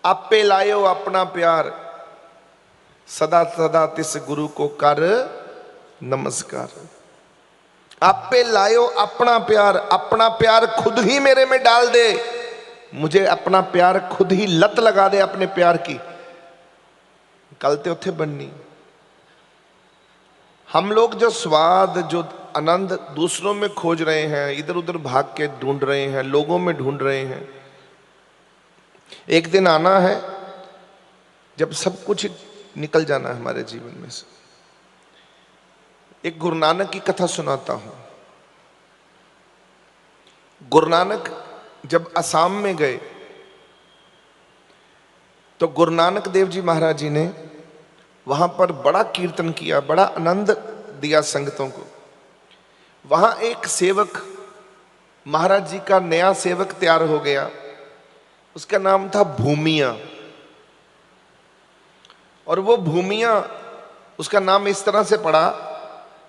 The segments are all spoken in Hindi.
आपे लायो अपना प्यार, सदा सदा तिस गुरु को कर नमस्कार। आपे लायो अपना प्यार, अपना प्यार खुद ही मेरे में डाल दे, मुझे अपना प्यार खुद ही लत लगा दे अपने प्यार की, कल तो उथे बननी। हम लोग जो स्वाद, जो आनंद दूसरों में खोज रहे हैं, इधर उधर भाग के ढूंढ रहे हैं, लोगों में ढूंढ रहे हैं, एक दिन आना है जब सब कुछ निकल जाना है हमारे जीवन में से। एक गुरु नानक की कथा सुनाता हूं। गुरु नानक जब असम में गए तो गुरु नानक देव जी महाराज जी ने वहां पर बड़ा कीर्तन किया, बड़ा आनंद दिया संगतों को। वहां एक सेवक, महाराज जी का नया सेवक तैयार हो गया, उसका नाम था भूमिया। और वो भूमिया, उसका नाम इस तरह से पड़ा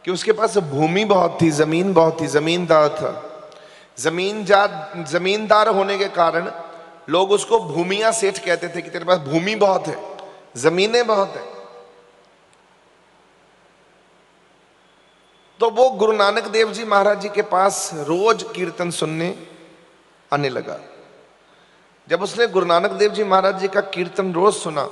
कि उसके पास भूमि बहुत थी, जमीन बहुत थी, जमींदार था। जमींदार होने के कारण लोग उसको भूमिया सेठ कहते थे कि तेरे पास भूमि बहुत है, जमीनें बहुत है। तो वो गुरु नानक देव जी महाराज जी के पास रोज कीर्तन सुनने आने लगा। जब उसने गुरु नानक देव जी महाराज जी का कीर्तन रोज सुना,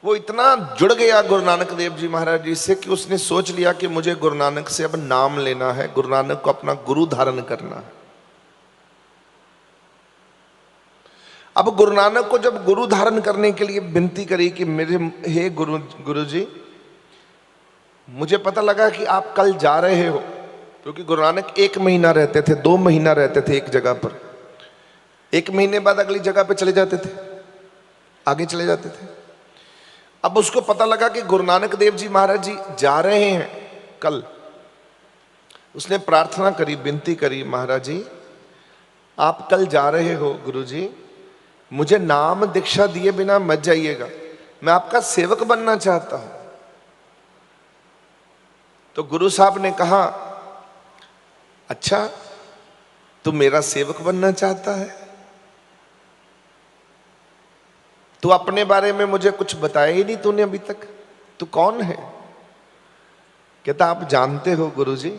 वो इतना जुड़ गया गुरु नानक देव जी महाराज जी से कि उसने सोच लिया कि मुझे गुरु नानक से अब नाम लेना है, गुरु नानक को अपना गुरु धारण करना है। अब गुरु नानक को जब गुरु धारण करने के लिए विनती करी कि मेरे हे गुरु जी, मुझे पता लगा कि आप कल जा रहे हो, क्योंकि गुरु नानक 1 महीना रहते थे, 2 महीना रहते थे एक जगह पर, 1 महीने बाद अगली जगह पे चले जाते थे, आगे चले जाते थे। अब उसको पता लगा कि गुरु नानक देव जी महाराज जी जा रहे हैं कल। उसने प्रार्थना करी, विनती करी, महाराज जी आप कल जा रहे हो, गुरु जी मुझे नाम दीक्षा दिए बिना मत जाइएगा, मैं आपका सेवक बनना चाहता हूं। तो गुरु साहब ने कहा, अच्छा तू मेरा सेवक बनना चाहता है, तू अपने बारे में मुझे कुछ बताया ही नहीं तूने अभी तक, तू कौन है? कहता आप जानते हो गुरुजी,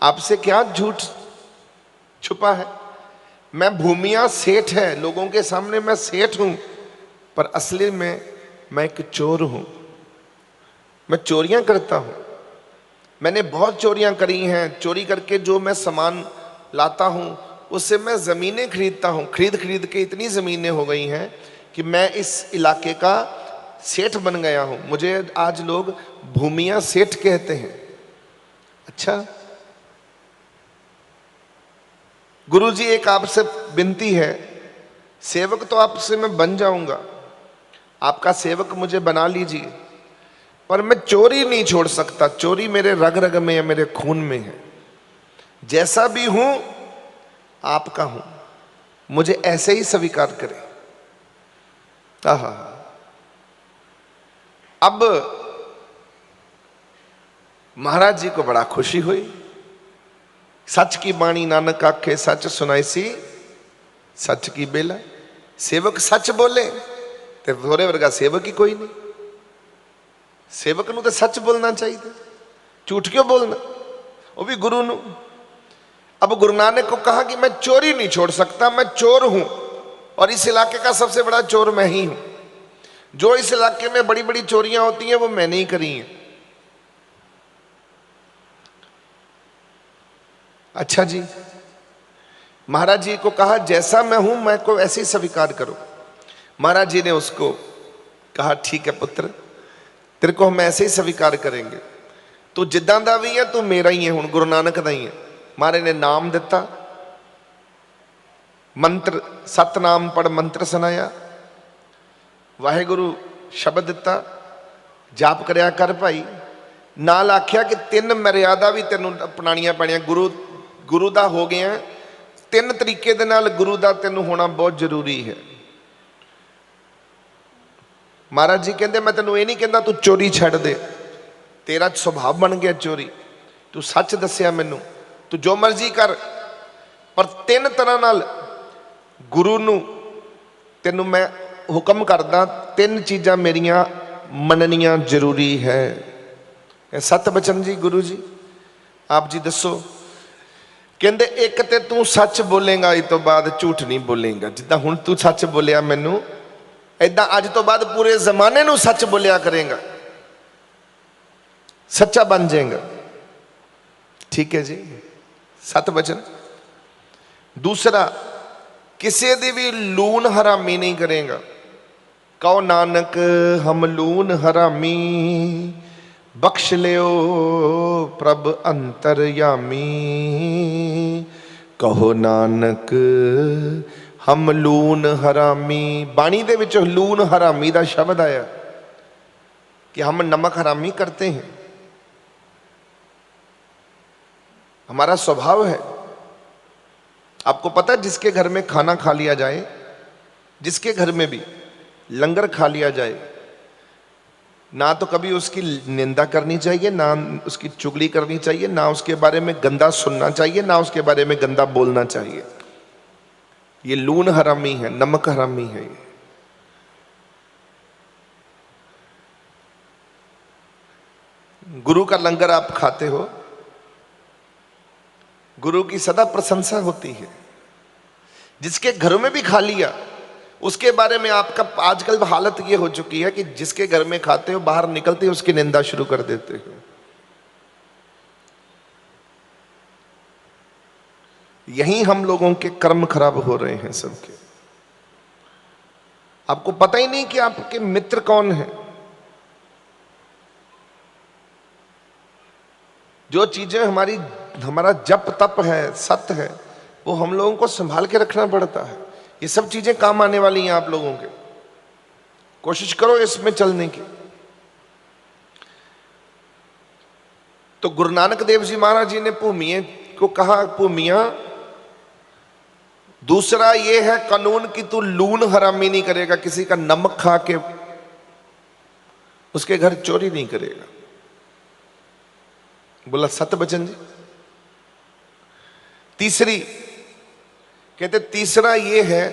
आपसे क्या झूठ छुपा है, मैं भूमिया सेठ है, लोगों के सामने मैं सेठ हूं, पर असली में मैं एक चोर हूं, मैं चोरियां करता हूं। मैंने बहुत चोरियां करी हैं, चोरी करके जो मैं सामान लाता हूं उससे मैं जमीनें खरीदता हूं, खरीद खरीद के इतनी जमीनें हो गई हैं कि मैं इस इलाके का सेठ बन गया हूं, मुझे आज लोग भूमिया सेठ कहते हैं। अच्छा गुरुजी एक आपसे विनती है, सेवक तो आपसे मैं बन जाऊंगा, आपका सेवक मुझे बना लीजिए, पर मैं चोरी नहीं छोड़ सकता, चोरी मेरे रग रग में है, मेरे खून में है, जैसा भी हूं आपका हूं, मुझे ऐसे ही स्वीकार करें। अब महाराज जी को बड़ा खुशी हुई। सच की बाणी नानक आखे, सच सुनाई सी सच की बेला। सेवक सच बोले ते थोड़े वर्गा सेवक ही कोई नहीं, सेवक नूं तो सच बोलना चाहिए, झूठ क्यों बोलना, वो भी गुरु नूं। अब गुरु नानक को कहा कि मैं चोरी नहीं छोड़ सकता, मैं चोर हूं और इस इलाके का सबसे बड़ा चोर मैं ही हूं, जो इस इलाके में बड़ी बड़ी चोरियां होती हैं वो मैंने ही करी हैं। अच्छा जी, महाराज जी को कहा जैसा मैं हूं मैं को ऐसे ही स्वीकार करो। महाराज जी ने उसको कहा ठीक है पुत्र, तेरे को हम ऐसे ही स्वीकार करेंगे, तू जिद्दां दा भी है, तू मेरा ही है, हुण गुरु नानक दा ही है। महाराज ने नाम दिता, मंत्र सतनाम पढ़ मंत्र सुनाया, वाहेगुरु शब्द दिता, जाप करया कर भाई, नाल आख्या कि 3 मर्यादा भी तेनों अपनानियां पैणियां, गुरु दा हो गया, 3 तरीके दे नाल गुरु दा तेनों होना बहुत जरूरी है। महाराज जी कहते मैं तेनों ये नहीं कहता तू चोरी छड़ दे, तेरा सुभाव बन गया चोरी, तू सच दसिया मैनू, तू जो मर्जी कर, पर 3 तरह नाल गुरु नू तेनू मैं हुक्म करदा, 3 चीज़ां मेरियां मननियां जरूरी है। सत बचन जी गुरु जी आप जी दसो। कहते एक तो तू सच बोलेगा, इस तो बाद झूठ नहीं बोलेगा। जिदा हुण तू सच बोलिया मैनू, इदा अज तो बाद पूरे जमाने नू सच बोलिया करेगा, सच्चा बन जाएगा। ठीक है जी, सत बचन। दूसरा, किसी दी भी लून हरामी नहीं करेगा। कहो नानक हम लून हरामी, बख्श लियो प्रभ अंतरयामी। कहो नानक हम लून हरामी। बाणी दे विच लून हरामी का शब्द आया कि हम नमक हरामी करते हैं। हमारा स्वभाव है। आपको पता है, जिसके घर में खाना खा लिया जाए, जिसके घर में भी लंगर खा लिया जाए, ना तो कभी उसकी निंदा करनी चाहिए, ना उसकी चुगली करनी चाहिए, ना उसके बारे में गंदा सुनना चाहिए, ना उसके बारे में गंदा बोलना चाहिए। ये लून हरामी है, नमक हरामी है। ये गुरु का लंगर आप खाते हो, गुरु की सदा प्रशंसा होती है। जिसके घरों में भी खा लिया, उसके बारे में आपका आजकल हालत ये हो चुकी है कि जिसके घर में खाते हो, बाहर निकलते हो उसकी निंदा शुरू कर देते हो। यही हम लोगों के कर्म खराब हो रहे हैं सबके। आपको पता ही नहीं कि आपके मित्र कौन है। जो चीजें हमारा जप तप है, सत्य है, वो हम लोगों को संभाल के रखना पड़ता है। ये सब चीजें काम आने वाली हैं आप लोगों के। कोशिश करो इसमें चलने की। तो गुरु नानक देव जी महाराज जी ने भूमिया को कहा, भूमिया दूसरा ये है कानून कि तू लून हरामी नहीं करेगा, किसी का नमक खा के उसके घर चोरी नहीं करेगा। बोला सत बचन जी। तीसरी, कहते तीसरा ये है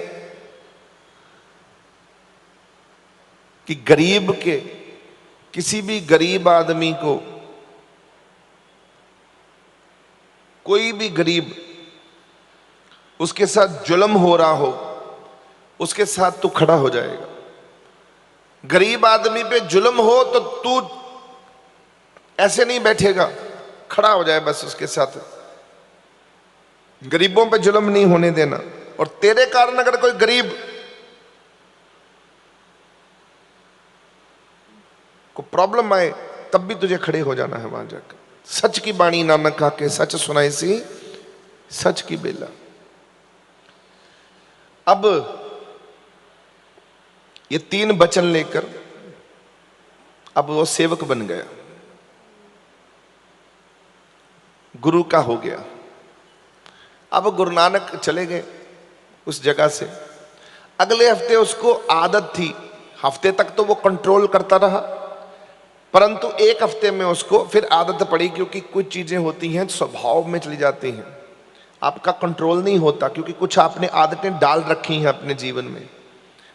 कि गरीब के, किसी भी गरीब आदमी को, कोई भी गरीब उसके साथ जुल्म हो रहा हो, उसके साथ तू खड़ा हो जाएगा। गरीब आदमी पे जुल्म हो तो तू ऐसे नहीं बैठेगा, खड़ा हो जाए बस उसके साथ। गरीबों पे जुल्म नहीं होने देना। और तेरे कारण अगर कोई गरीब को प्रॉब्लम आए, तब भी तुझे खड़े हो जाना है वहां जाकर। सच की बाणी नानक आके सच सुनाई सी, सच की बेला। अब ये 3 वचन लेकर अब वो सेवक बन गया, गुरु का हो गया। अब गुरु नानक चले गए उस जगह से। अगले हफ्ते उसको आदत थी, हफ्ते तक तो वो कंट्रोल करता रहा, परंतु 1 हफ्ते में उसको फिर आदत पड़ी, क्योंकि कुछ चीजें होती हैं स्वभाव में चली जाती हैं, आपका कंट्रोल नहीं होता, क्योंकि कुछ आपने आदतें डाल रखी हैं अपने जीवन में।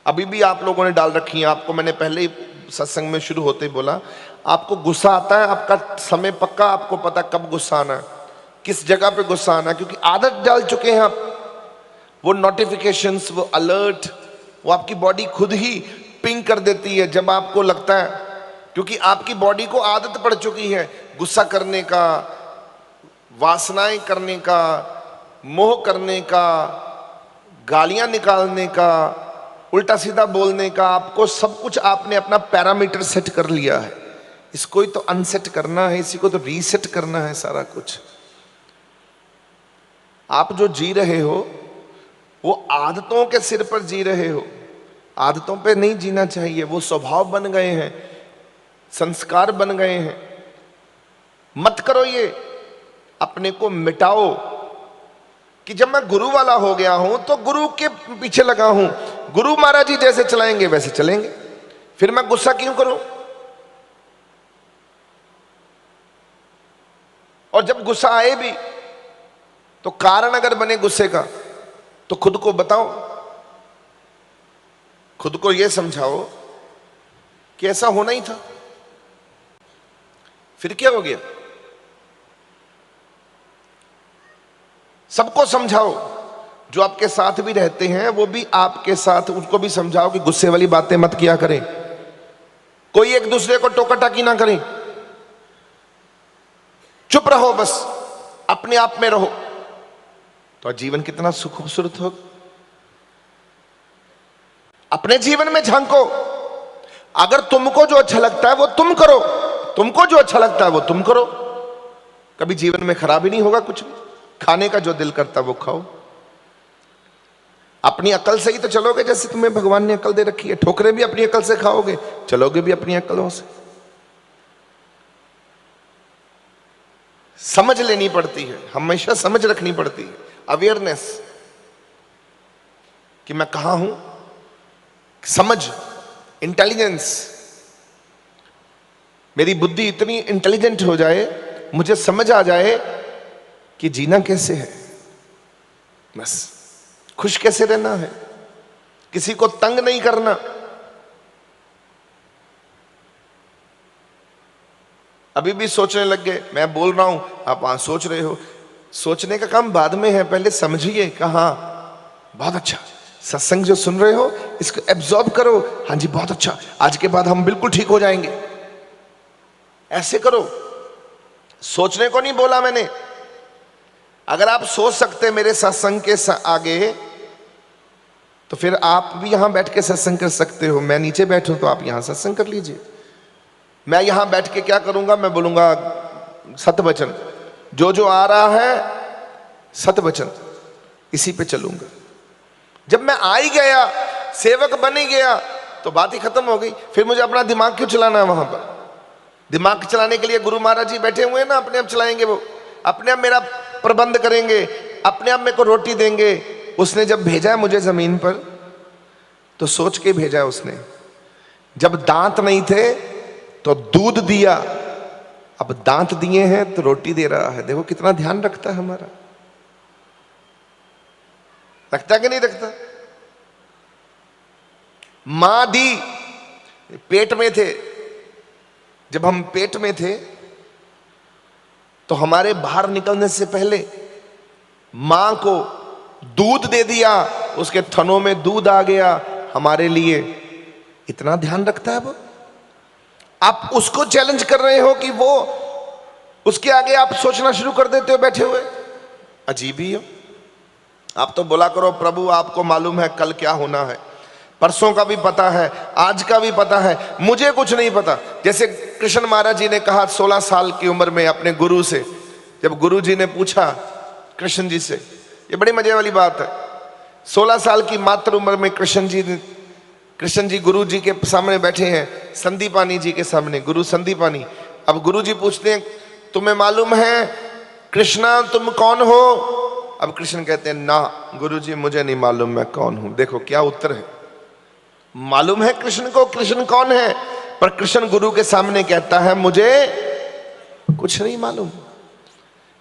अभी भी आप लोगों ने डाल रखी हैं। आपको मैंने पहले ही सत्संग में शुरू होते ही बोला, आपको गुस्सा आता है, आपका समय पक्का, आपको पता कब गुस्सा आना, किस जगह पे गुस्सा आना, क्योंकि आदत डाल चुके हैं आप। वो नोटिफिकेशंस, वो अलर्ट, वो आपकी बॉडी खुद ही पिंग कर देती है जब आपको लगता है, क्योंकि आपकी बॉडी को आदत पड़ चुकी है गुस्सा करने का, वासनाएं करने का, मोह करने का, गालियां निकालने का, उल्टा सीधा बोलने का। आपको सब कुछ आपने अपना पैरामीटर सेट कर लिया है। इसको ही तो अनसेट करना है, इसी को तो रीसेट करना है सारा कुछ। आप जो जी रहे हो वो आदतों के सिर पर जी रहे हो। आदतों पे नहीं जीना चाहिए, वो स्वभाव बन गए हैं, संस्कार बन गए हैं। मत करो ये, अपने को मिटाओ कि जब मैं गुरु वाला हो गया हूं तो गुरु के पीछे लगा हूं, गुरु महाराज जी जैसे चलाएंगे वैसे चलेंगे, फिर मैं गुस्सा क्यों करूं। और जब गुस्सा आए भी तो कारण अगर बने गुस्से का तो खुद को बताओ खुद को यह समझाओ कि ऐसा होना ही था, फिर क्या हो गया। सबको समझाओ, जो आपके साथ भी रहते हैं वो भी आपके साथ, उनको भी समझाओ कि गुस्से वाली बातें मत किया करें, कोई एक दूसरे को टोका टाकी ना करें, चुप रहो, बस अपने आप में रहो, तो जीवन कितना खूबसूरत हो। अपने जीवन में झांको, अगर तुमको जो अच्छा लगता है वो तुम करो, तुमको जो अच्छा लगता है वो तुम करो, कभी जीवन में खराबी नहीं होगा कुछ भी। खाने का जो दिल करता है वो खाओ, अपनी अकल से ही तो चलोगे, जैसे तुम्हें भगवान ने अकल दे रखी है। ठोकरें भी अपनी अकल से खाओगे, चलोगे भी अपनी अकलों से। समझ लेनी पड़ती है, हमेशा समझ रखनी पड़ती है, अवेयरनेस कि मैं कहां हूं, समझ, इंटेलिजेंस। मेरी बुद्धि इतनी इंटेलिजेंट हो जाए, मुझे समझ आ जाए कि जीना कैसे है, बस खुश कैसे रहना है, किसी को तंग नहीं करना। अभी भी सोचने लग गए, मैं बोल रहा हूं आप वहां सोच रहे हो। सोचने का काम बाद में है, पहले समझिए। कहा बहुत अच्छा, सत्संग जो सुन रहे हो इसको एब्जॉर्ब करो। हाँ जी बहुत अच्छा, आज के बाद हम बिल्कुल ठीक हो जाएंगे, ऐसे करो। सोचने को नहीं बोला मैंने। अगर आप सोच सकते मेरे सत्संग के आगे, तो फिर आप भी यहां बैठ के सत्संग कर सकते हो। मैं नीचे बैठूं तो आप यहां सत्संग कर लीजिए। मैं यहां बैठ के क्या करूंगा, मैं बोलूंगा सत्य वचन, जो जो आ रहा है सत्य वचन, इसी पे चलूंगा। जब मैं आ ही गया, सेवक बन ही गया, तो बात ही खत्म हो गई। फिर मुझे अपना दिमाग क्यों चलाना है वहां पर। दिमाग चलाने के लिए गुरु महाराज जी बैठे हुए हैं ना, अपने आप चलाएंगे, वो अपने आप मेरा प्रबंध करेंगे, अपने आप मेरे को रोटी देंगे। उसने जब भेजा है मुझे जमीन पर, तो सोच के भेजा है उसने। जब दांत नहीं थे तो दूध दिया, अब दांत दिए हैं तो रोटी दे रहा है। देखो कितना ध्यान रखता है हमारा, रखता कि नहीं रखता। मां दी, पेट में थे, जब हम पेट में थे तो हमारे बाहर निकलने से पहले मां को दूध दे दिया, उसके थनों में दूध आ गया हमारे लिए। इतना ध्यान रखता है वो। आप उसको चैलेंज कर रहे हो कि वो, उसके आगे आप सोचना शुरू कर देते हो बैठे हुए। अजीब ही हो। आप तो बोला करो प्रभु आपको मालूम है कल क्या होना है, परसों का भी पता है, आज का भी पता है, मुझे कुछ नहीं पता। जैसे कृष्ण महाराज जी ने कहा 16 साल की उम्र में अपने गुरु से, जब गुरु जी ने पूछा कृष्ण जी से, ये बड़ी मजे वाली बात है। 16 साल की मात्र उम्र में कृष्ण जी गुरु जी के सामने बैठे हैं, संदीपानी जी के सामने, गुरु संदीपानी। अब गुरु जी पूछते हैं तुम्हें मालूम है कृष्णा तुम कौन हो। अब कृष्ण कहते हैं ना गुरु जी मुझे नहीं मालूम मैं कौन हूं। देखो क्या उत्तर है। मालूम है कृष्ण को कृष्ण कौन है, पर कृष्ण गुरु के सामने कहता है मुझे कुछ नहीं मालूम।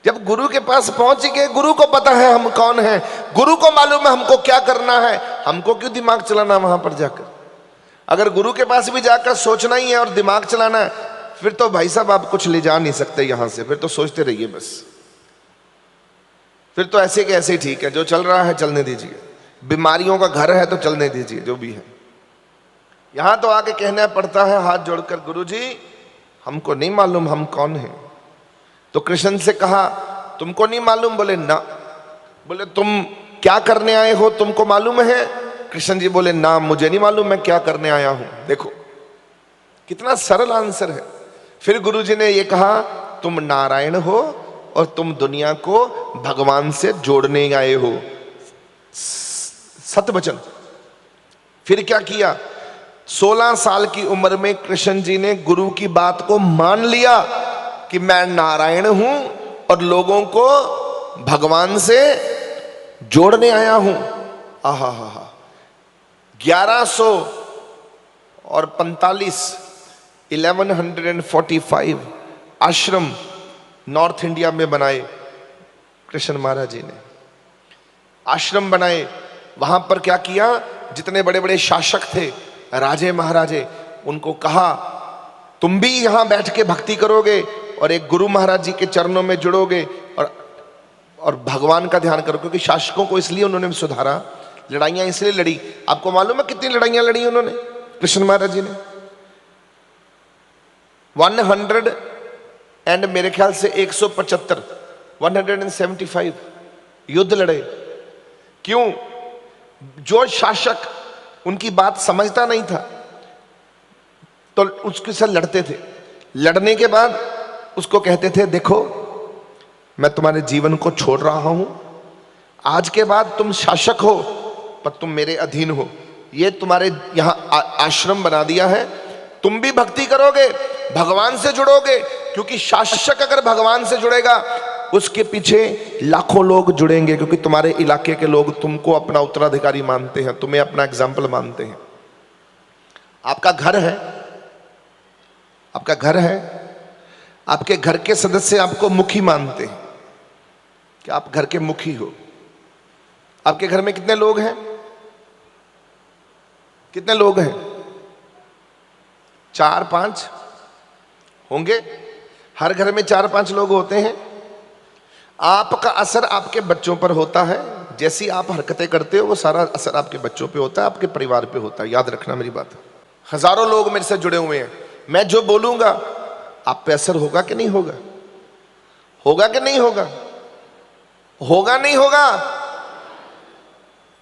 जब गुरु के पास पहुंच गए, गुरु को पता है हम कौन हैं, गुरु को मालूम है हमको क्या करना है, हमको क्यों दिमाग चलाना वहां पर जाकर। अगर गुरु के पास भी जाकर सोचना ही है और दिमाग चलाना है, फिर तो भाई साहब आप कुछ ले जा नहीं सकते यहां से, फिर तो सोचते रहिए बस। फिर तो ऐसे के ऐसे ही ठीक है, जो चल रहा है चलने दीजिए। बीमारियों का घर है तो चलने दीजिए जो भी है। यहां तो आके कहना पड़ता है हाथ जोड़कर गुरु जी हमको नहीं मालूम हम कौन हैं। तो कृष्ण से कहा तुमको नहीं मालूम, बोले ना। बोले तुम क्या करने आए हो तुमको मालूम है। कृष्ण जी बोले ना मुझे नहीं मालूम मैं क्या करने आया हूं। देखो कितना सरल आंसर है। फिर गुरु जी ने ये कहा तुम नारायण हो और तुम दुनिया को भगवान से जोड़ने आए हो, सत्य वचन। फिर क्या किया, 16 साल की उम्र में कृष्ण जी ने गुरु की बात को मान लिया कि मैं नारायण हूं और लोगों को भगवान से जोड़ने आया हूं। आहा हा हा 1145 आश्रम नॉर्थ इंडिया में बनाए कृष्ण महाराज जी ने। आश्रम बनाए, वहां पर क्या किया, जितने बड़े बड़े शासक थे, राजे महाराजे, उनको कहा तुम भी यहां बैठ के भक्ति करोगे और एक गुरु महाराज जी के चरणों में जुड़ोगे और भगवान का ध्यान करो। क्योंकि शासकों को इसलिए उन्होंने सुधारा, लड़ाइयां इसलिए लड़ी। आपको मालूम है कितनी लड़ाइयां लड़ी उन्होंने, कृष्ण महाराज जी ने? 100 एंड मेरे ख्याल से 175 175 युद्ध लड़े। क्यों? जो शासक उनकी बात समझता नहीं था तो उसके साथ लड़ते थे। लड़ने के बाद उसको कहते थे देखो मैं तुम्हारे जीवन को छोड़ रहा हूं, आज के बाद तुम शासक हो पर तुम मेरे अधीन हो, ये तुम्हारे यहां आश्रम बना दिया है, तुम भी भक्ति करोगे, भगवान से जुड़ोगे। क्योंकि शासक अगर भगवान से जुड़ेगा उसके पीछे लाखों लोग जुड़ेंगे, क्योंकि तुम्हारे इलाके के लोग तुमको अपना उत्तराधिकारी मानते हैं, तुम्हें अपना एग्जाम्पल मानते हैं। आपका घर है, आपका घर है, आपके घर के सदस्य आपको मुखी मानते हैं कि आप घर के मुखी हो। आपके घर में कितने लोग हैं? कितने लोग हैं? 4-5 होंगे। हर घर में 4-5 लोग होते हैं। आपका असर आपके बच्चों पर होता है, जैसी आप हरकतें करते हो वो सारा असर आपके बच्चों पे होता है, आपके परिवार पे होता है। याद रखना मेरी बात। हजारों लोग मेरे से जुड़े हुए हैं, मैं जो बोलूंगा आप पे असर होगा कि नहीं होगा? होगा कि नहीं होगा? होगा नहीं होगा?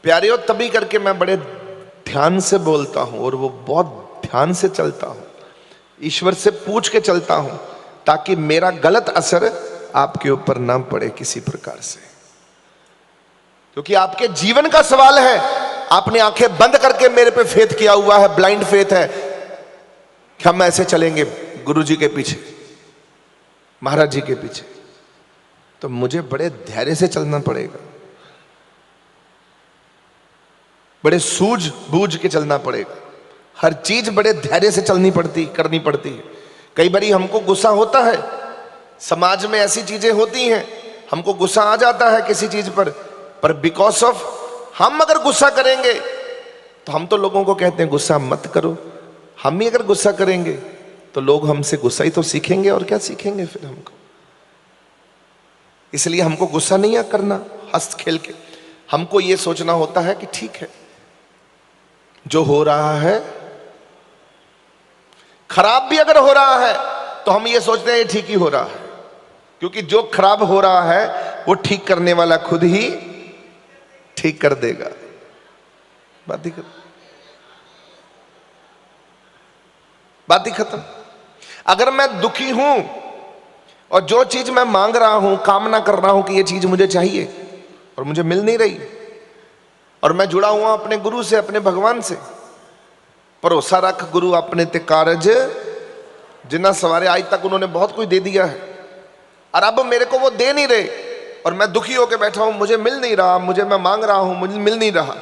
प्यारियों, तभी करके मैं बड़े ध्यान से बोलता हूं और वो बहुत ध्यान से चलता हूं, ईश्वर से पूछ के चलता हूं, ताकि मेरा गलत असर आपके ऊपर ना पड़े किसी प्रकार से। क्योंकि आपके जीवन का सवाल है। आपने आंखें बंद करके मेरे पे फेथ किया हुआ है, ब्लाइंड फेथ है कि हम ऐसे चलेंगे गुरु जी के पीछे, महाराज जी के पीछे, तो मुझे बड़े धैर्य से चलना पड़ेगा, बड़े सूझबूझ के चलना पड़ेगा। हर चीज बड़े धैर्य से करनी पड़ती है। कई बारी हमको गुस्सा होता है, समाज में ऐसी चीजें होती हैं, हमको गुस्सा आ जाता है किसी चीज पर बिकॉज ऑफ हम अगर गुस्सा करेंगे तो हम तो लोगों को कहते हैं गुस्सा मत करो। हम ही अगर गुस्सा करेंगे तो लोग हमसे गुस्सा ही तो सीखेंगे, और क्या सीखेंगे फिर हमको। इसलिए हमको गुस्सा नहीं करना, हंस खेल के हमको ये सोचना होता है कि ठीक है, जो हो रहा है खराब भी अगर हो रहा है तो हम ये सोचते हैं ये ठीक ही हो रहा है, क्योंकि जो खराब हो रहा है वो ठीक करने वाला खुद ही ठीक कर देगा। बात ही खत्म। अगर मैं दुखी हूं और जो चीज मैं मांग रहा हूं, कामना कर रहा हूं कि ये चीज मुझे चाहिए और मुझे मिल नहीं रही, और मैं जुड़ा हुआ अपने गुरु से, अपने भगवान से, भरोसा रख गुरु अपने ते कारज जिन्ना सवारे, आज तक उन्होंने बहुत कुछ दे दिया है और अब मेरे को वो दे नहीं रहे और मैं दुखी होकर बैठा हूं, मुझे मिल नहीं रहा, मैं मांग रहा हूं, मुझे मिल नहीं रहा।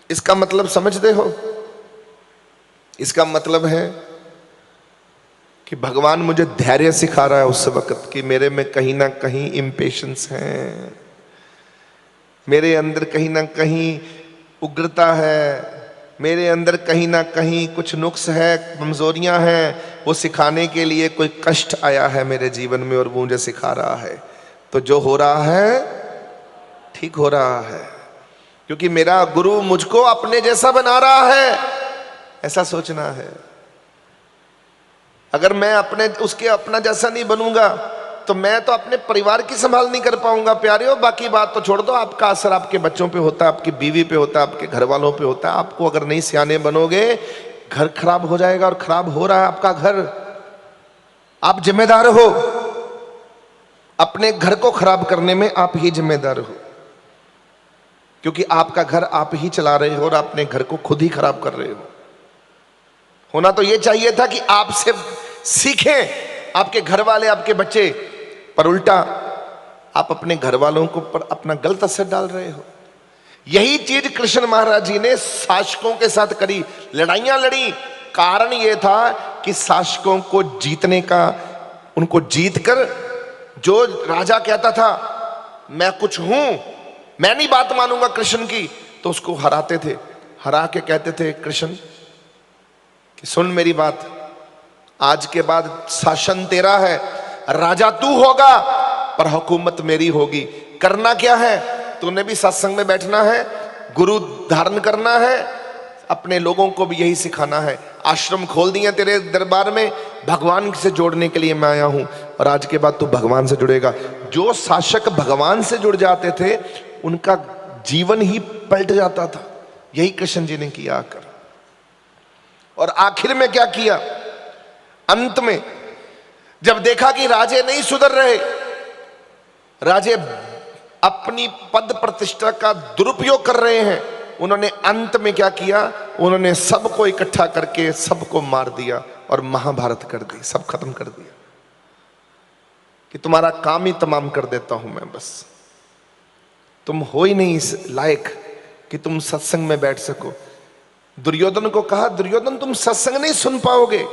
इसका मतलब समझते हो? इसका मतलब है कि भगवान मुझे धैर्य सिखा रहा है उस वक्त कि मेरे में कहीं ना कहीं इम्पेशंस है, मेरे अंदर कहीं ना कहीं उग्रता है, मेरे अंदर कहीं ना कहीं कुछ नुक्स है, कमजोरियां हैं। वो सिखाने के लिए कोई कष्ट आया है मेरे जीवन में और वो मुझे सिखा रहा है। तो जो हो रहा है ठीक हो रहा है, क्योंकि मेरा गुरु मुझको अपने जैसा बना रहा है, ऐसा सोचना है। अगर मैं उसके अपना जैसा नहीं बनूंगा तो मैं तो अपने परिवार की संभाल नहीं कर पाऊंगा प्यारियों। बाकी बात तो छोड़ दो, आपका असर आपके बच्चों पे होता है, आपकी बीवी पे होता है, आपके घर वालों पे होता है। आपको अगर नहीं सियाने बनोगे घर खराब हो जाएगा, और खराब हो रहा है आपका घर। आप जिम्मेदार हो, अपने घर को खराब करने में आप ही जिम्मेदार हो, क्योंकि आपका घर आप ही चला रहे हो और अपने घर को खुद ही खराब कर रहे हो। होना तो ये चाहिए था कि आपसे सीखें आपके घर वाले, आपके बच्चे, पर उल्टा आप अपने घर वालों को पर अपना गलत असर डाल रहे हो। यही चीज कृष्ण महाराज जी ने शासकों के साथ करी, लड़ाइयां लड़ी। कारण यह था कि शासकों को जीतने का, उनको जीत कर जो राजा कहता था मैं कुछ हूं, मैं नहीं बात मानूंगा कृष्ण की, तो उसको हराते थे। हरा के कहते थे कृष्ण कि सुन मेरी बात, आज के बाद शासन तेरा है, राजा तू होगा पर हुकूमत मेरी होगी। करना क्या है, तूने भी सत्संग में बैठना है, गुरु धारण करना है, अपने लोगों को भी यही सिखाना है। आश्रम खोल दिए तेरे दरबार में, भगवान से जोड़ने के लिए मैं आया हूं, और आज के बाद तू भगवान से जुड़ेगा। जो शासक भगवान से जुड़ जाते थे उनका जीवन ही पलट जाता था। यही कृष्ण जी ने किया आकर। और आखिर में क्या किया, अंत में जब देखा कि राजे नहीं सुधर रहे, राजे अपनी पद प्रतिष्ठा का दुरुपयोग कर रहे हैं, उन्होंने अंत में क्या किया, उन्होंने सबको इकट्ठा करके सबको मार दिया और महाभारत कर दी, सब खत्म कर दिया कि तुम्हारा काम ही तमाम कर देता हूं मैं, बस तुम हो ही नहीं इस लायक कि तुम सत्संग में बैठ सको। दुर्योधन को कहा, दुर्योधन तुम सत्संग नहीं सुन पाओगे,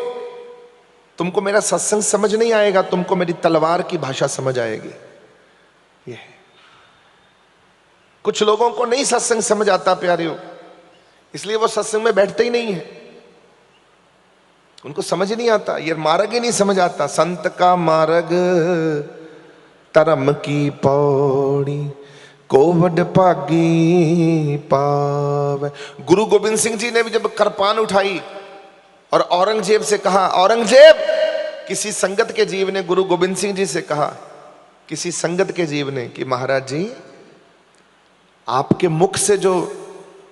तुमको मेरा सत्संग समझ नहीं आएगा, तुमको मेरी तलवार की भाषा समझ आएगी। ये कुछ लोगों को नहीं सत्संग समझ आता प्यारियों, इसलिए वो सत्संग में बैठते ही नहीं है, उनको समझ नहीं आता, ये मार्ग ही नहीं समझ आता। संत का मार्ग धर्म की पौड़ी, कोवड भागी पाव। गुरु गोविंद सिंह जी ने भी जब कृपान उठाई और औरंगजेब से कहा, औरंगजेब, किसी संगत के जीव ने गुरु गोविंद सिंह जी से कहा, किसी संगत के जीव ने, कि महाराज जी आपके मुख से जो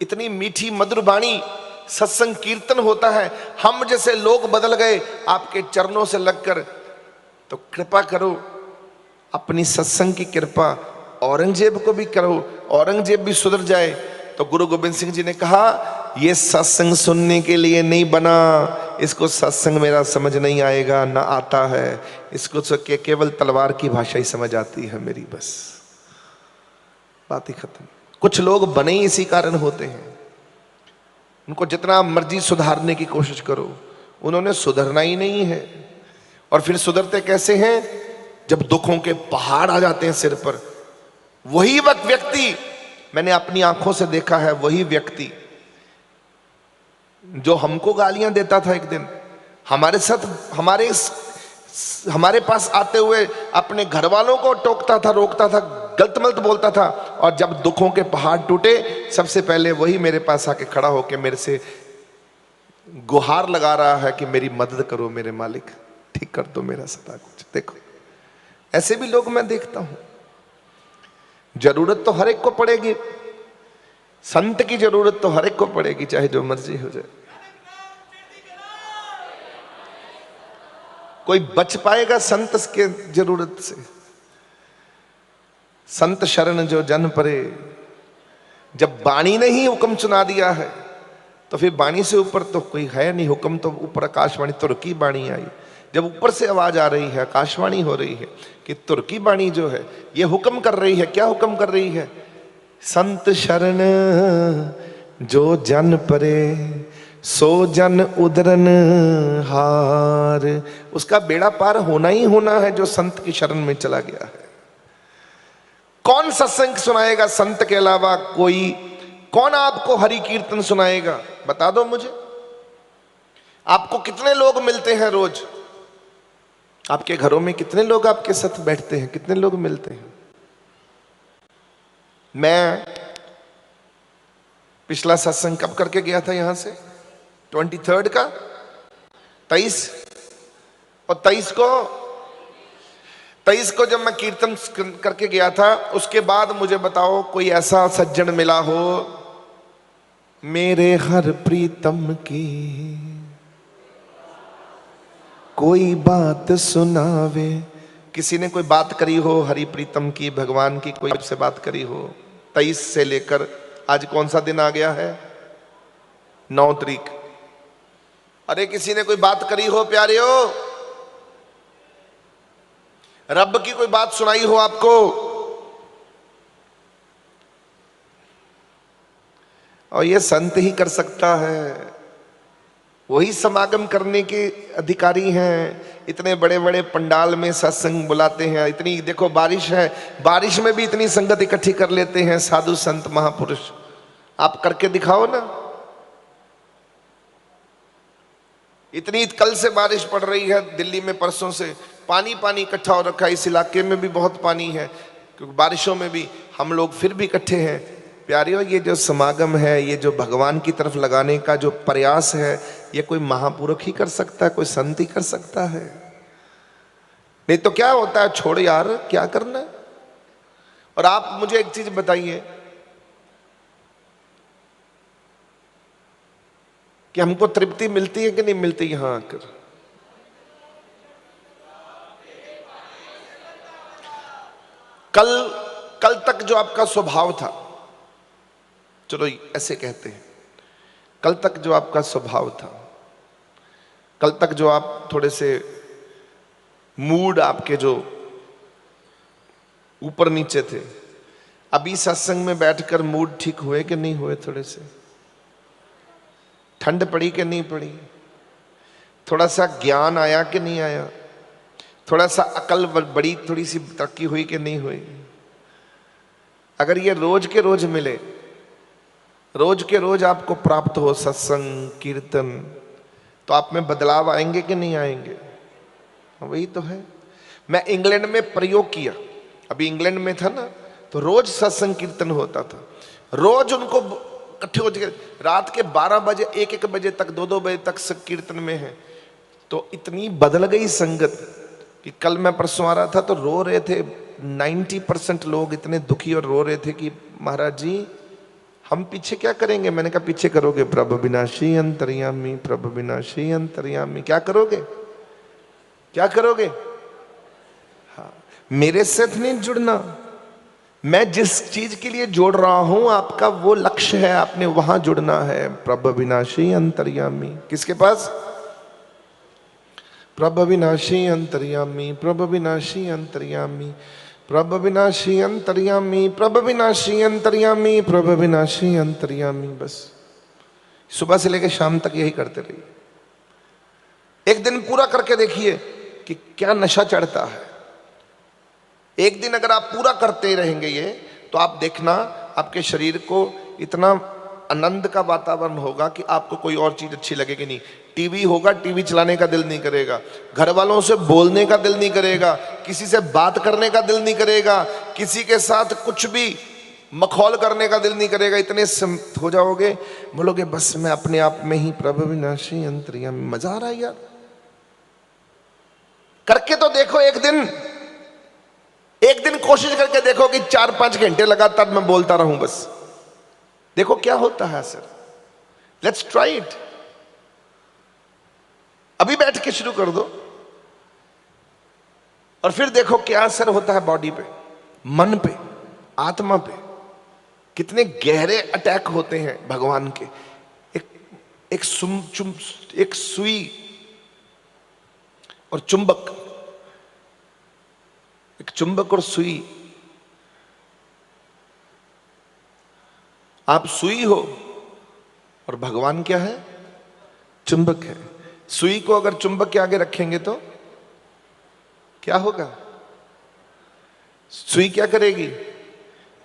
इतनी मीठी मधुर वाणी सत्संग कीर्तन होता है, हम जैसे लोग बदल गए आपके चरणों से लगकर, तो कृपा करो अपनी सत्संग की कृपा औरंगजेब को भी करो, औरंगजेब भी सुधर जाए। तो गुरु गोविंद सिंह जी ने कहा, ये सत्संग सुनने के लिए नहीं बना, इसको सत्संग मेरा समझ नहीं आएगा, ना आता है इसको, तो केवल तलवार की भाषा ही समझ आती है मेरी, बस बात ही खत्म। कुछ लोग बने ही इसी कारण होते हैं, उनको जितना मर्जी सुधारने की कोशिश करो, उन्होंने सुधरना ही नहीं है। और फिर सुधरते कैसे हैं, जब दुखों के पहाड़ आ जाते हैं सिर पर। वही वक्त व्यक्ति, मैंने अपनी आंखों से देखा है, वही व्यक्ति जो हमको गालियां देता था, एक दिन हमारे साथ हमारे पास आते हुए अपने घर वालों को टोकता था, रोकता था, गलत मलत बोलता था, और जब दुखों के पहाड़ टूटे सबसे पहले वही मेरे पास आके खड़ा होके मेरे से गुहार लगा रहा है कि मेरी मदद करो मेरे मालिक, ठीक कर दो मेरा सदा कुछ। देखो ऐसे भी लोग मैं देखता हूं। जरूरत तो हर एक को पड़ेगी, संत की जरूरत तो हर एक को पड़ेगी, चाहे जो मर्जी हो जाए। कोई बच पाएगा संत के जरूरत से? संत शरण जो जन परे। जब वाणी ने ही हुक्म सुना दिया है तो फिर वाणी से ऊपर तो कोई है नहीं। हुक्म तो ऊपर आकाशवाणी, तुर की वाणी आई। जब ऊपर से आवाज आ रही है, आकाशवाणी हो रही है कि तुर की वाणी जो है ये हुक्म कर रही है। क्या हुक्म कर रही है? संत शरण जो जन परे, सो जन उदरन हार। उसका बेड़ा पार होना ही होना है जो संत की शरण में चला गया है। कौन सत्संग सुनाएगा संत के अलावा? कोई कौन आपको हरि कीर्तन सुनाएगा? बता दो मुझे। आपको कितने लोग मिलते हैं रोज? आपके घरों में कितने लोग आपके साथ बैठते हैं? कितने लोग मिलते हैं? मैं पिछला सत्संग कब करके गया था यहां से? 23 का, 23 और 23 को जब मैं कीर्तन करके गया था, उसके बाद मुझे बताओ कोई ऐसा सज्जन मिला हो मेरे हर प्रीतम की कोई बात सुनावे। किसी ने कोई बात करी हो हरि प्रीतम की, भगवान की कोई से बात करी हो? 23 से लेकर आज कौन सा दिन आ गया है? 9 तारीख। अरे किसी ने कोई बात करी हो प्यारे हो? रब की कोई बात सुनाई हो आपको? और ये संत ही कर सकता है। वही समागम करने के अधिकारी हैं। इतने बड़े बड़े पंडाल में सत्संग बुलाते हैं, इतनी देखो बारिश है, बारिश में भी इतनी संगत इकट्ठी कर लेते हैं साधु संत महापुरुष। आप करके दिखाओ ना। इतनी कल से बारिश पड़ रही है दिल्ली में, परसों से पानी पानी इकट्ठा हो रखा है। इस इलाके में भी बहुत पानी है, क्योंकि बारिशों में भी हम लोग फिर भी इकट्ठे हैं। प्यारियों, ये जो समागम है, ये जो भगवान की तरफ लगाने का जो प्रयास है, ये कोई महापुरुष ही कर सकता है, कोई संत ही कर सकता है। नहीं तो क्या होता है, छोड़ यार, क्या करना है। और आप मुझे एक चीज बताइए कि हमको तृप्ति मिलती है कि नहीं मिलती यहां आकर? कल तक जो आपका स्वभाव था, चलो ऐसे कहते हैं, कल तक जो आपका स्वभाव था, कल तक जो आप थोड़े से मूड आपके जो ऊपर नीचे थे, अभी सत्संग में बैठकर मूड ठीक हुए कि नहीं हुए? थोड़े से ठंड पड़ी कि नहीं पड़ी? थोड़ा सा ज्ञान आया कि नहीं आया? थोड़ा सा अकल बड़ी, थोड़ी सी तरक्की हुई कि नहीं हुई? अगर ये रोज के रोज मिले, रोज के रोज आपको प्राप्त हो सत्संग कीर्तन, तो आप में बदलाव आएंगे कि नहीं आएंगे? वही तो है। मैं इंग्लैंड में प्रयोग किया, अभी इंग्लैंड में था ना, तो रोज सत्संग कीर्तन होता था। रोज उनको इकट्ठे हो जाए, रात के 12 बजे 1-1 बजे तक, 2-2 बजे तक कीर्तन में है। तो इतनी बदल गई संगत कि कल मैं परसों आ रहा था तो रो रहे थे 90% लोग, इतने दुखी और रो रहे थे कि महाराज जी हम पीछे क्या करेंगे। मैंने कहा पीछे करोगे प्रभु विनाशी अंतर्यामी, प्रभु विनाशी अंतर्यामी। क्या करोगे, क्या करोगे? हाँ, मेरे से नहीं जुड़ना। मैं जिस चीज के लिए जोड़ रहा हूं, आपका वो लक्ष्य है, आपने वहां जुड़ना है। प्रभु विनाशी अंतर्यामी, किसके पास? प्रभु विनाशी अंतर्यामी, प्रभु विनाशी अंतर्यामी, प्रभु विनाशी अंतर्यामी, प्रभु विनाशी अंतर्यामी, प्रभु विनाशी अंतर्यामी। बस सुबह से लेकर शाम तक यही करते रहिए। एक दिन पूरा करके देखिए कि क्या नशा चढ़ता है। एक दिन अगर आप पूरा करते रहेंगे ये, तो आप देखना आपके शरीर को इतना आनंद का वातावरण होगा कि आपको कोई और चीज अच्छी लगेगी नहीं। टीवी होगा, टीवी चलाने का दिल नहीं करेगा, घर वालों से बोलने का दिल नहीं करेगा, किसी से बात करने का दिल नहीं करेगा, किसी के साथ कुछ भी मखौल करने का दिल नहीं करेगा। इतने हो जाओगे, बोलोगे बस मैं अपने आप में ही प्रभु विनाशी अंतर्यामी। मजा आ रहा है यार, करके तो देखो। एक दिन कोशिश करके देखो कि 4-5 घंटे लगातार मैं बोलता रहूं, बस देखो क्या होता है सर। Let's try it. अभी बैठ के शुरू कर दो और फिर देखो क्या असर होता है बॉडी पे, मन पे, आत्मा पे। कितने गहरे अटैक होते हैं भगवान के। एक सुई और चुंबक, एक चुंबक और सुई। आप सुई हो और भगवान क्या है? चुंबक है। सुई को अगर चुंबक के आगे रखेंगे तो क्या होगा? सुई क्या करेगी?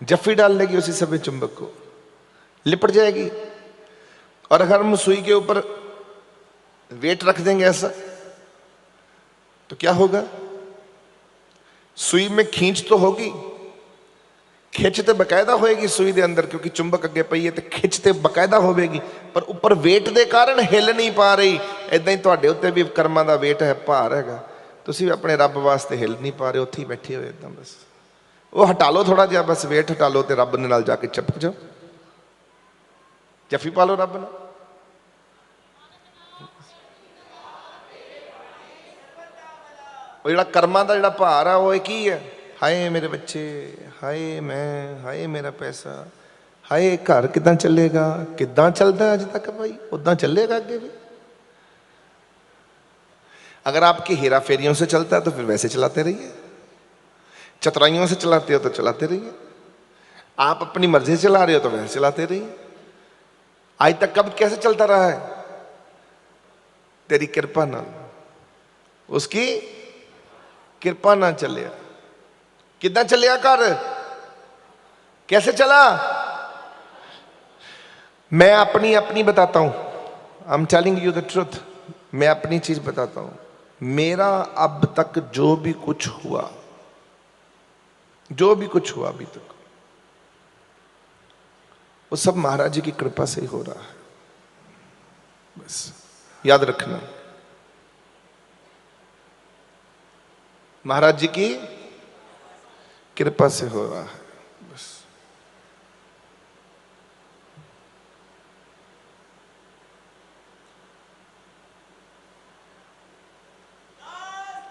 जफ्फी डाल देगी उसी समय चुंबक को, लिपट जाएगी। और अगर हम सुई के ऊपर वेट रख देंगे ऐसा, तो क्या होगा? सुई में खींच तो होगी, खिंचते बकायदा होएगी सुई दे अंदर, क्योंकि चुंबक अगे पई है तो खिंचते बकायदा होवेगी, पर ऊपर वेट दे कारण हिल नहीं पा रही। इदां ही तुहाडे उत्ते भी कर्मां दा वेट है, भार हैगा, तुसीं अपने रब वास्ते हिल नहीं पा रहे, उत्थे ही बैठे होए इदां। बस वो हटा लो थोड़ा जिहा, बस वेट हटा लो तो रब नाल जाके चिपक जाओ, जफ्फी पा लो रब नाल। वो जिहड़ा कर्मां दा जिहड़ा भार है, वो की है? हाय मेरे बच्चे, हाय मैं, हाय मेरा पैसा, हाय घर किदां चलेगा, किदां चलदा अज तक भाई, उदां चलेगा अगे भी। अगर आपकी हेरा फेरियों से चलता है तो फिर वैसे चलाते रहिए, चतुराइयों से चलाते हो तो चलाते रहिए, आप अपनी मर्जी से चला रहे हो तो वैसे चलाते रहिए। आज तक कब कैसे चलता रहा है? तेरी कृपा ना, उसकी कृपा ना चलिया। कितना चलिया कर, कैसे चला? मैं अपनी अपनी बताता हूं, I am telling you the truth. मैं अपनी चीज बताता हूं। मेरा अब तक जो भी कुछ हुआ, जो भी कुछ हुआ अभी तक, वो सब महाराज जी की कृपा से ही हो रहा है। बस याद रखना, महाराज जी की कृपा से हो रहा है। बस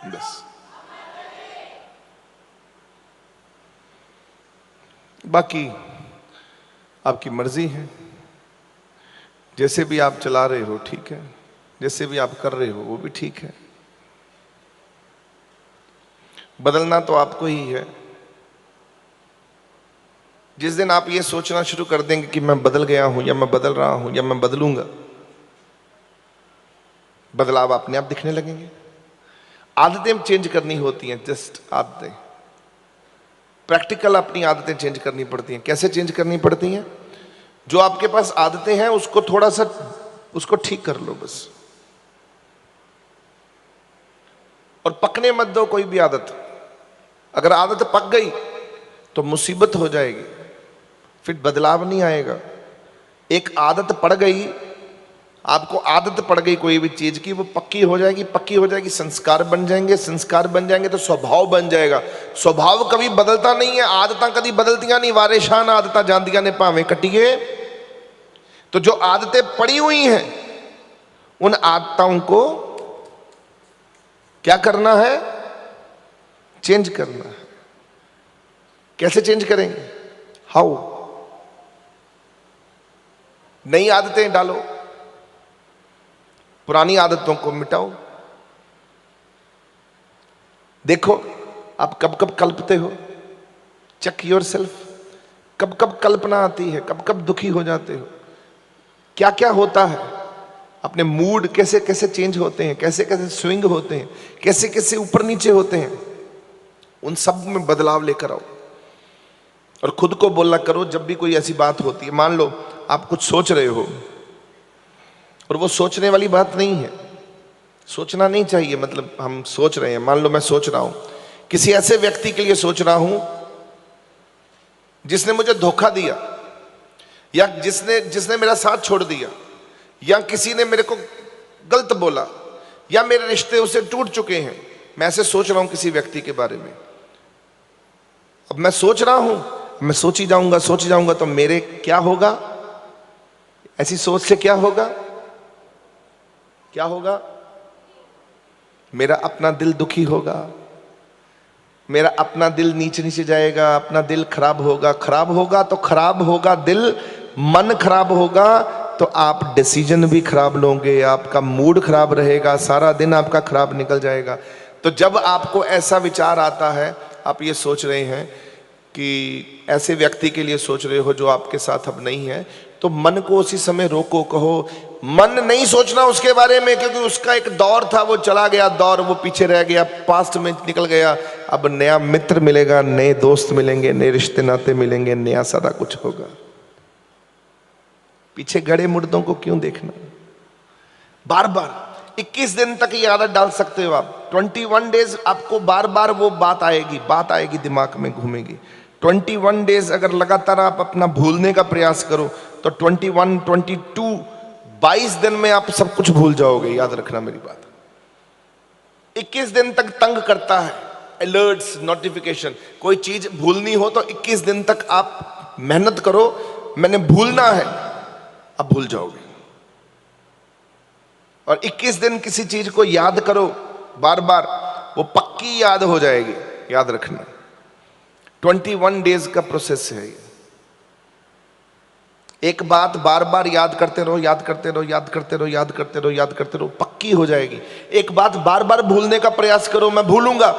बस बाकी आपकी मर्जी है। जैसे भी आप चला रहे हो ठीक है, जैसे भी आप कर रहे हो वो भी ठीक है। बदलना तो आपको ही है। जिस दिन आप ये सोचना शुरू कर देंगे कि मैं बदल गया हूं या मैं बदल रहा हूं या मैं बदलूंगा, बदलाव अपने आप दिखने लगेंगे। आदतें चेंज करनी होती हैं, जस्ट आदतें, प्रैक्टिकल अपनी आदतें चेंज करनी पड़ती हैं। कैसे चेंज करनी पड़ती हैं? जो आपके पास आदतें हैं उसको थोड़ा सा उसको ठीक कर लो बस, और पकने मत दो कोई भी आदत। अगर आदत पक गई तो मुसीबत हो जाएगी, फिर बदलाव नहीं आएगा। एक आदत पड़ गई, आपको आदत पड़ गई कोई भी चीज की, वो पक्की हो जाएगी, पक्की हो जाएगी, संस्कार बन जाएंगे, संस्कार बन जाएंगे तो स्वभाव बन जाएगा। स्वभाव कभी बदलता नहीं है, आदतें कभी बदलतियां नहीं। वारेशान आदतें जांदियां ने भावें कटिए। तो जो आदतें पड़ी हुई हैं उन आदतों को क्या करना है? चेंज करना है। कैसे चेंज करेंगे? हाउ? नई आदतें डालो, पुरानी आदतों को मिटाओ। देखो आप कब कब कल्पते हो, चेक योर सेल्फ। कब कब कल्पना आती है, कब कब दुखी हो जाते हो, क्या क्या होता है, अपने मूड कैसे कैसे चेंज होते हैं, कैसे कैसे स्विंग होते हैं, कैसे कैसे ऊपर नीचे होते हैं। उन सब में बदलाव लेकर आओ और खुद को बोला करो जब भी कोई ऐसी बात होती है। मान लो आप कुछ सोच रहे हो और वो सोचने वाली बात नहीं है, सोचना नहीं चाहिए, मतलब हम सोच रहे हैं। मान लो मैं सोच रहा हूं किसी ऐसे व्यक्ति के लिए सोच रहा हूं जिसने मुझे धोखा दिया, या जिसने मेरा साथ छोड़ दिया, या किसी ने मेरे को गलत बोला, या मेरे रिश्ते उससे टूट चुके हैं। मैं ऐसे सोच रहा हूं किसी व्यक्ति के बारे में। अब मैं सोच रहा हूं, मैं सोच ही जाऊंगा तो मेरे क्या होगा? ऐसी सोच से क्या होगा? क्या होगा? मेरा अपना दिल दुखी होगा, मेरा अपना दिल नीचे नीचे जाएगा, अपना दिल खराब होगा। खराब होगा तो खराब होगा दिल, मन खराब होगा तो आप डिसीजन भी खराब लोगे, आपका मूड खराब रहेगा, सारा दिन आपका खराब निकल जाएगा। तो जब आपको ऐसा विचार आता है, आप ये सोच रहे हैं कि ऐसे व्यक्ति के लिए सोच रहे हो जो आपके साथ अब नहीं है, तो मन को उसी समय रोको, कहो मन नहीं सोचना उसके बारे में, क्योंकि उसका एक दौर था, वो चला गया दौर, वो पीछे रह गया, पास्ट में निकल गया। अब नया मित्र मिलेगा, नए दोस्त मिलेंगे, नए रिश्ते नाते मिलेंगे, नया सारा कुछ होगा। पीछे गड़े मुर्दों को क्यों देखना? बार बार 21 दिन तक ये आदत डाल सकते हो आप। 21 डेज आपको बार बार वो बात आएगी दिमाग में घूमेगी। 21 डेज अगर लगातार आप अपना भूलने का प्रयास करो तो 21, 22, 22 दिन में आप सब कुछ भूल जाओगे। याद रखना मेरी बात। 21 दिन तक तंग करता है अलर्ट्स, नोटिफिकेशन। कोई चीज भूलनी हो तो 21 दिन तक आप मेहनत करो, मैंने भूलना है, अब भूल जाओगे। और 21 दिन किसी चीज को याद करो बार बार, वो पक्की याद हो जाएगी। याद रखना 21 डेज का प्रोसेस है ये। एक बात बार बार याद करते रहो, याद करते रहो, याद करते रहो, याद करते रहो, याद करते रहो, पक्की हो जाएगी। एक बात बार बार भूलने का प्रयास करो, मैं भूलूंगा।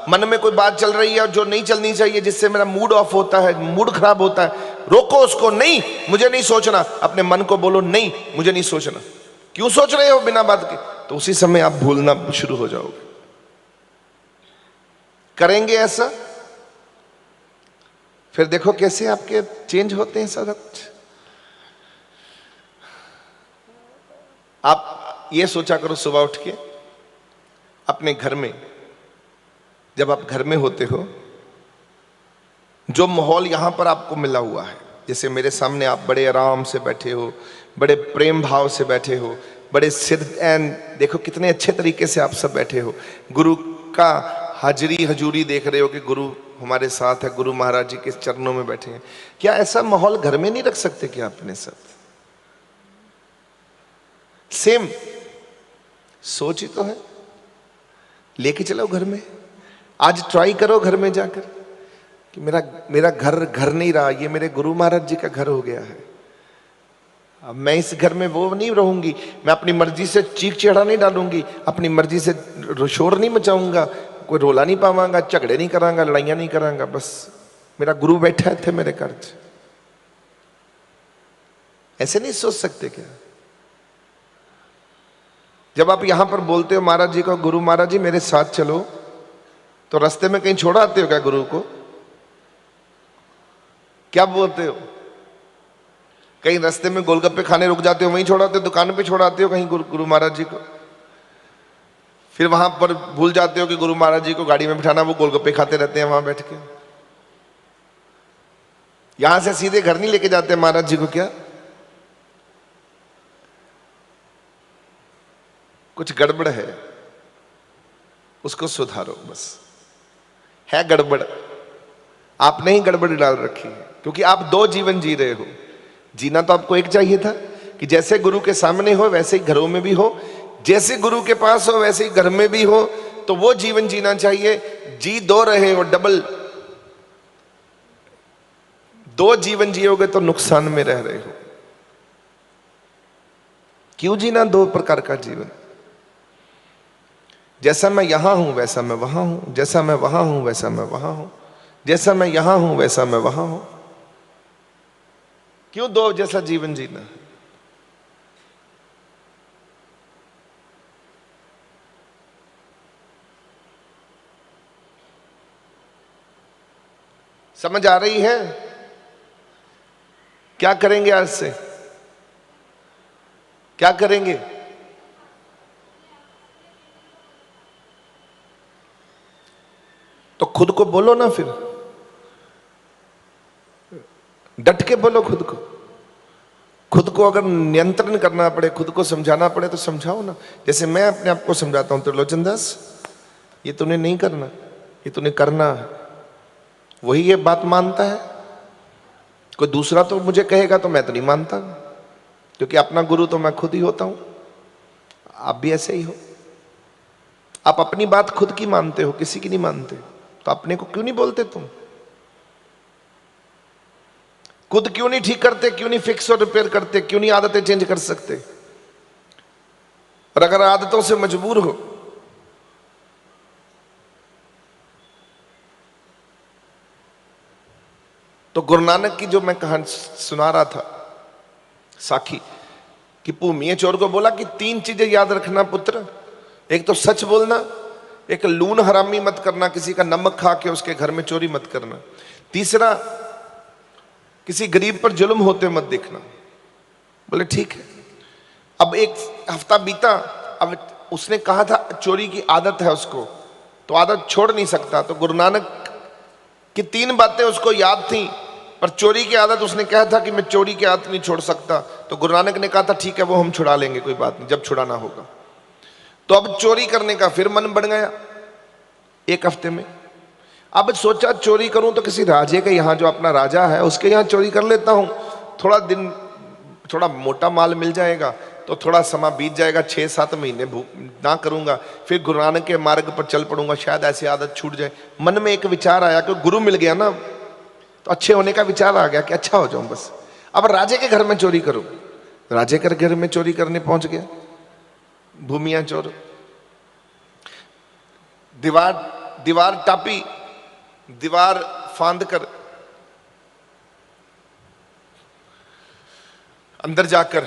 मन में कोई बात चल रही है जो नहीं चलनी चाहिए, जिससे मेरा मूड ऑफ होता है, मूड खराब होता है, रोको उसको। नहीं, मुझे नहीं सोचना। अपने मन को बोलो नहीं, मुझे नहीं सोचना। क्यों सोच रहे हो बिना बात के? तो उसी समय आप भूलना शुरू हो जाओगे। करेंगे ऐसा, फिर देखो कैसे आपके चेंज होते हैं सारा कुछ। आप ये सोचा करो सुबह उठ के अपने घर में, जब आप घर में होते हो, जो माहौल यहां पर आपको मिला हुआ है, जैसे मेरे सामने आप बड़े आराम से बैठे हो, बड़े प्रेम भाव से बैठे हो, बड़े सिर एंड देखो कितने अच्छे तरीके से आप सब बैठे हो, गुरु का हाजिरी हजूरी देख रहे हो कि गुरु हमारे साथ है, गुरु महाराज जी के चरणों में बैठे हैं। क्या ऐसा माहौल घर में नहीं रख सकते क्या अपने साथ? सेम सोच ही तो है, लेके चलो घर में। आज ट्राई करो घर में जाकर कि मेरा घर घर नहीं रहा, ये मेरे गुरु महाराज जी का घर हो गया है। अब मैं इस घर में वो नहीं रहूंगी, मैं अपनी मर्जी से चीख चिढ़ा नहीं डालूंगी, अपनी मर्जी से शोर नहीं मचाऊंगा, कोई रोला नहीं पावांगा, झगड़े नहीं करांगा, लड़ाइयां नहीं करांगा, बस मेरा गुरु बैठा है थे मेरे घर। ऐसे नहीं सोच सकते क्या? जब आप यहां पर बोलते हो महाराज जी को, गुरु महाराज जी मेरे साथ चलो, तो रास्ते में कहीं छोड़ आते हो क्या गुरु को? क्या बोलते हो? कहीं रास्ते में गोलगप्पे खाने रुक जाते हो, वहीं छोड़ाते हो, दुकान पे छोड़ाते हो कहीं गुरु महाराज जी को? फिर वहां पर भूल जाते हो कि गुरु महाराज जी को गाड़ी में बिठाना, वो गोलगप्पे खाते रहते हैं वहां बैठ के। यहां से सीधे घर नहीं लेके जाते महाराज जी को क्या? कुछ गड़बड़ है, उसको सुधारो। बस है गड़बड़, आपने ही गड़बड़ डाल रखी है, क्योंकि आप दो जीवन जी रहे हो। जीना तो आपको एक चाहिए था कि जैसे गुरु के सामने हो वैसे ही घरों में भी हो, जैसे गुरु के पास हो वैसे ही घर में भी हो, तो वो जीवन जीना चाहिए। जी दो रहे हो, डबल दो जीवन जियोगे तो नुकसान में रह रहे हो। क्यों जीना दो प्रकार का जीवन? जैसा मैं यहां हूं वैसा मैं वहां हूं, जैसा मैं वहां हूं वैसा मैं वहां हूं, जैसा मैं यहां हूं वैसा मैं वहां हूं। क्यों दो जैसा जीवन जीना? समझ आ रही है? क्या करेंगे आज से? क्या करेंगे? तो खुद को बोलो ना, फिर डट के बोलो खुद को। खुद को अगर नियंत्रण करना पड़े, खुद को समझाना पड़े तो समझाओ ना। जैसे मैं अपने आप को समझाता हूं, त्रिलोचन दास ये तूने नहीं करना, ये तूने करना है। वही ये बात मानता है। कोई दूसरा तो मुझे कहेगा तो मैं तो नहीं मानता, क्योंकि अपना गुरु तो मैं खुद ही होता हूं। आप भी ऐसे ही हो। आप अपनी बात खुद की मानते हो, किसी की नहीं मानते, तो अपने को क्यों नहीं बोलते तुम? खुद क्यों नहीं ठीक करते? क्यों नहीं फिक्स और रिपेयर करते? क्यों नहीं आदतें चेंज कर सकते? और अगर आदतों से मजबूर हो तो गुरु नानक की जो मैं कहानी सुना रहा था, साखी, कि भूमिये चोर को बोला कि तीन चीजें याद रखना पुत्र। एक तो सच बोलना, एक लून हरामी मत करना, किसी का नमक खा के उसके घर में चोरी मत करना, तीसरा किसी गरीब पर जुल्म होते मत देखना। बोले ठीक है। अब एक हफ्ता बीता, अब उसने कहा था चोरी की आदत है उसको, तो आदत छोड़ नहीं सकता। तो गुरु नानक की तीन बातें उसको याद थी, पर चोरी की आदत उसने कहा था कि मैं चोरी की आदत नहीं छोड़ सकता। तो गुरु नानक ने कहा था ठीक है, वो हम छुड़ा लेंगे, कोई बात नहीं, जब छुड़ाना होगा। तो अब चोरी करने का फिर मन बढ़ गया एक हफ्ते में। अब सोचा चोरी करूं तो किसी राजे के यहाँ, जो अपना राजा है उसके यहाँ चोरी कर लेता हूं, थोड़ा दिन थोड़ा मोटा माल मिल जाएगा, तो थोड़ा समय बीत जाएगा, 6-7 महीने ना करूंगा, फिर गुरु नानक के मार्ग पर चल पड़ूंगा, शायद ऐसी आदत छूट जाए। मन में एक विचार आया कि गुरु मिल गया ना, तो अच्छे होने का विचार आ गया कि अच्छा हो जाऊं बस। अब राजे के घर में चोरी करूं। राजे के घर में चोरी करने पहुंच गया भूमिया चोर। दीवार टापी, दीवार फांद कर अंदर जाकर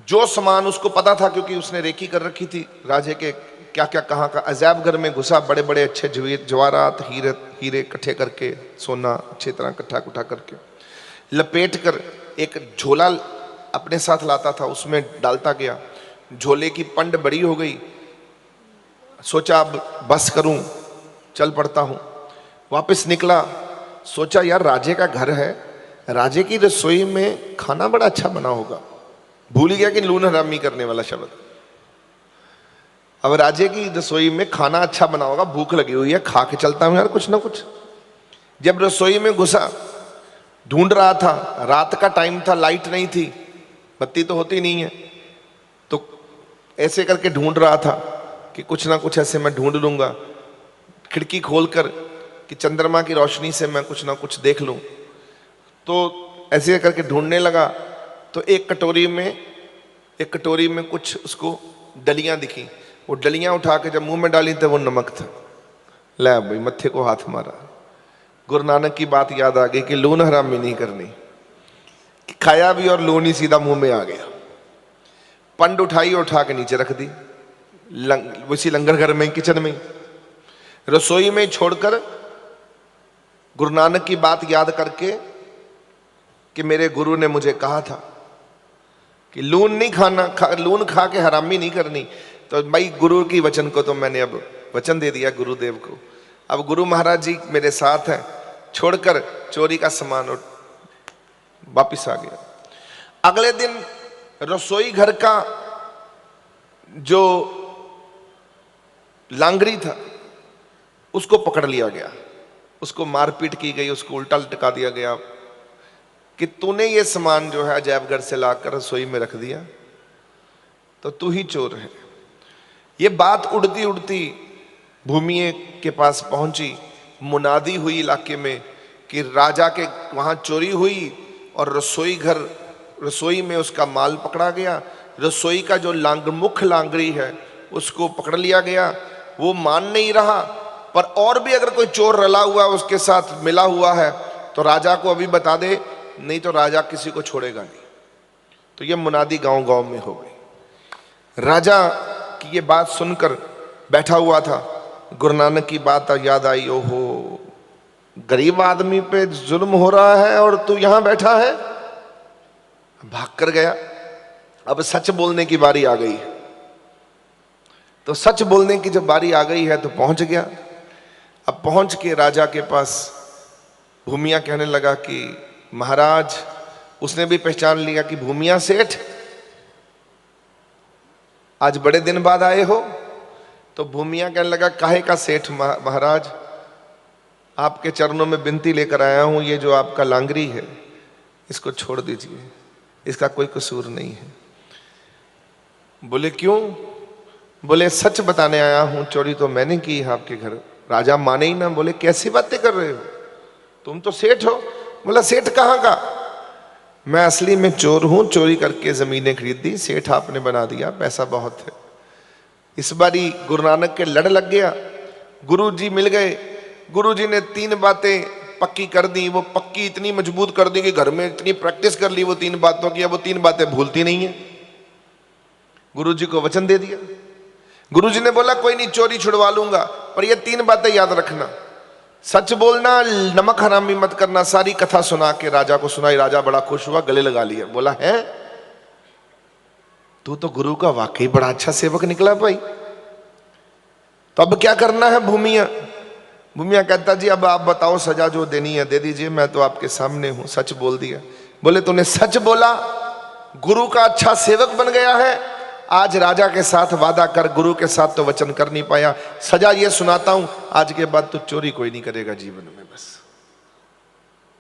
जो सामान उसको पता था, क्योंकि उसने रेकी कर रखी थी राजे के, क्या क्या कहाँ का, अजायब घर में घुसा, बड़े बड़े अच्छे जवाहरात हीरे हीरे इकट्ठे करके, सोना अच्छी तरह इकट्ठा कुठा करके लपेट कर एक झोला अपने साथ लाता था, उसमें डालता गया। झोले की पंड बड़ी हो गई, सोचा अब बस करूं, चल पड़ता हूं। वापस निकला, सोचा यार राजे का घर है, राजे की रसोई में खाना बड़ा अच्छा बना होगा। भूल गया कि लून हरामी करने वाला शब्द। अब राजे की रसोई में खाना अच्छा बना होगा, भूख लगी हुई है, खा के चलता हूं यार कुछ ना कुछ। जब रसोई में घुसा, ढूंढ रहा था, रात का टाइम था, लाइट नहीं थी, बत्ती तो होती नहीं है, तो ऐसे करके ढूंढ रहा था कि कुछ ना कुछ ऐसे मैं ढूंढ लूंगा, खिड़की खोलकर कि चंद्रमा की रोशनी से मैं कुछ ना कुछ देख लूं। तो ऐसे करके ढूंढने लगा, तो एक कटोरी में कुछ उसको डलियां दिखी। वो डलियां उठा के जब मुंह में डाली तो वो नमक था। ले भाई, मत्थे को हाथ मारा। गुरु नानक की बात याद आ गई कि लून हरामी नहीं करनी, कि खाया भी और लून ही सीधा मुंह में आ गया। पंड उठाई, उठा के नीचे रख दी, उसी लंगर घर में, किचन में, रसोई में छोड़कर गुरु नानक की बात याद करके कि मेरे गुरु ने मुझे कहा था कि लून नहीं खाना, लून खा के हरामी नहीं करनी। तो भाई गुरु की वचन को तो मैंने अब वचन दे दिया गुरुदेव को। अब गुरु महाराज जी मेरे साथ हैं, छोड़कर चोरी का सामान वापिस आ गया। अगले दिन रसोई घर का जो लांगरी था उसको पकड़ लिया गया, उसको मारपीट की गई, उसको उल्टा लटका दिया गया कि तूने ये सामान जो है अजैबगढ़ से लाकर रसोई में रख दिया, तो तू ही चोर है। ये बात उड़ती उड़ती भूमिये के पास पहुंची, मुनादी हुई इलाके में कि राजा के वहां चोरी हुई और रसोई में उसका माल पकड़ा गया। रसोई का जो मुख्य लांगरी है उसको पकड़ लिया गया। वो मान नहीं रहा, पर और भी अगर कोई चोर रला हुआ उसके साथ मिला हुआ है तो राजा को अभी बता दे, नहीं तो राजा किसी को छोड़ेगा नहीं। तो ये मुनादी गांव गांव में हो गई। राजा की ये बात सुनकर बैठा हुआ था, गुरु नानक की बात याद आई, ओहो गरीब आदमी पे जुल्म हो रहा है और तू यहां बैठा है। भाग कर गया। अब सच बोलने की बारी आ गई। तो सच बोलने की जब बारी आ गई है तो पहुंच गया। अब पहुंच के राजा के पास भूमिया कहने लगा कि महाराज, उसने भी पहचान लिया कि भूमिया सेठ, आज बड़े दिन बाद आए हो। तो भूमिया कहने लगा काहे का सेठ महाराज, आपके चरणों में विनती लेकर आया हूं, ये जो आपका लांगरी है इसको छोड़ दीजिए, इसका कोई कसूर नहीं है। बोले क्यों? बोले सच बताने आया हूं, चोरी तो मैंने की है आपके घर। राजा माने ही ना, बोले कैसी बातें कर रहे हो, तुम तो सेठ हो। बोला सेठ कहाँ का? मैं असली में चोर हूं, चोरी करके जमीनें खरीदी, सेठ आपने बना दिया, पैसा बहुत है। इस बारी गुरु नानक के लड़ लग गया। गुरु जी मिल गए, गुरु जी ने 3 बातें पक्की कर दी। वो पक्की इतनी मजबूत कर दी कि घर में इतनी प्रैक्टिस कर ली वो 3 बातों की, अब वो 3 बातें भूलती नहीं है। गुरु जी को वचन दे दिया। गुरु जी ने बोला कोई नहीं, चोरी छुड़वा लूंगा, पर ये 3 बातें याद रखना, सच बोलना, नमक हरामी मत करना। सारी कथा सुना के राजा को सुनाई। राजा बड़ा खुश हुआ, गले लगा लिया। बोला है तू तो गुरु का वाकई बड़ा अच्छा सेवक निकला भाई, तो अब क्या करना है भूमिया? भूमिया कहता जी अब आप बताओ, सजा जो देनी है दे दीजिए, मैं तो आपके सामने हूं, सच बोल दिया। बोले तूने सच बोला, गुरु का अच्छा सेवक बन गया है। आज राजा के साथ वादा कर, गुरु के साथ तो वचन कर नहीं पाया, सजा ये सुनाता हूं, आज के बाद तो चोरी कोई नहीं करेगा जीवन में, बस।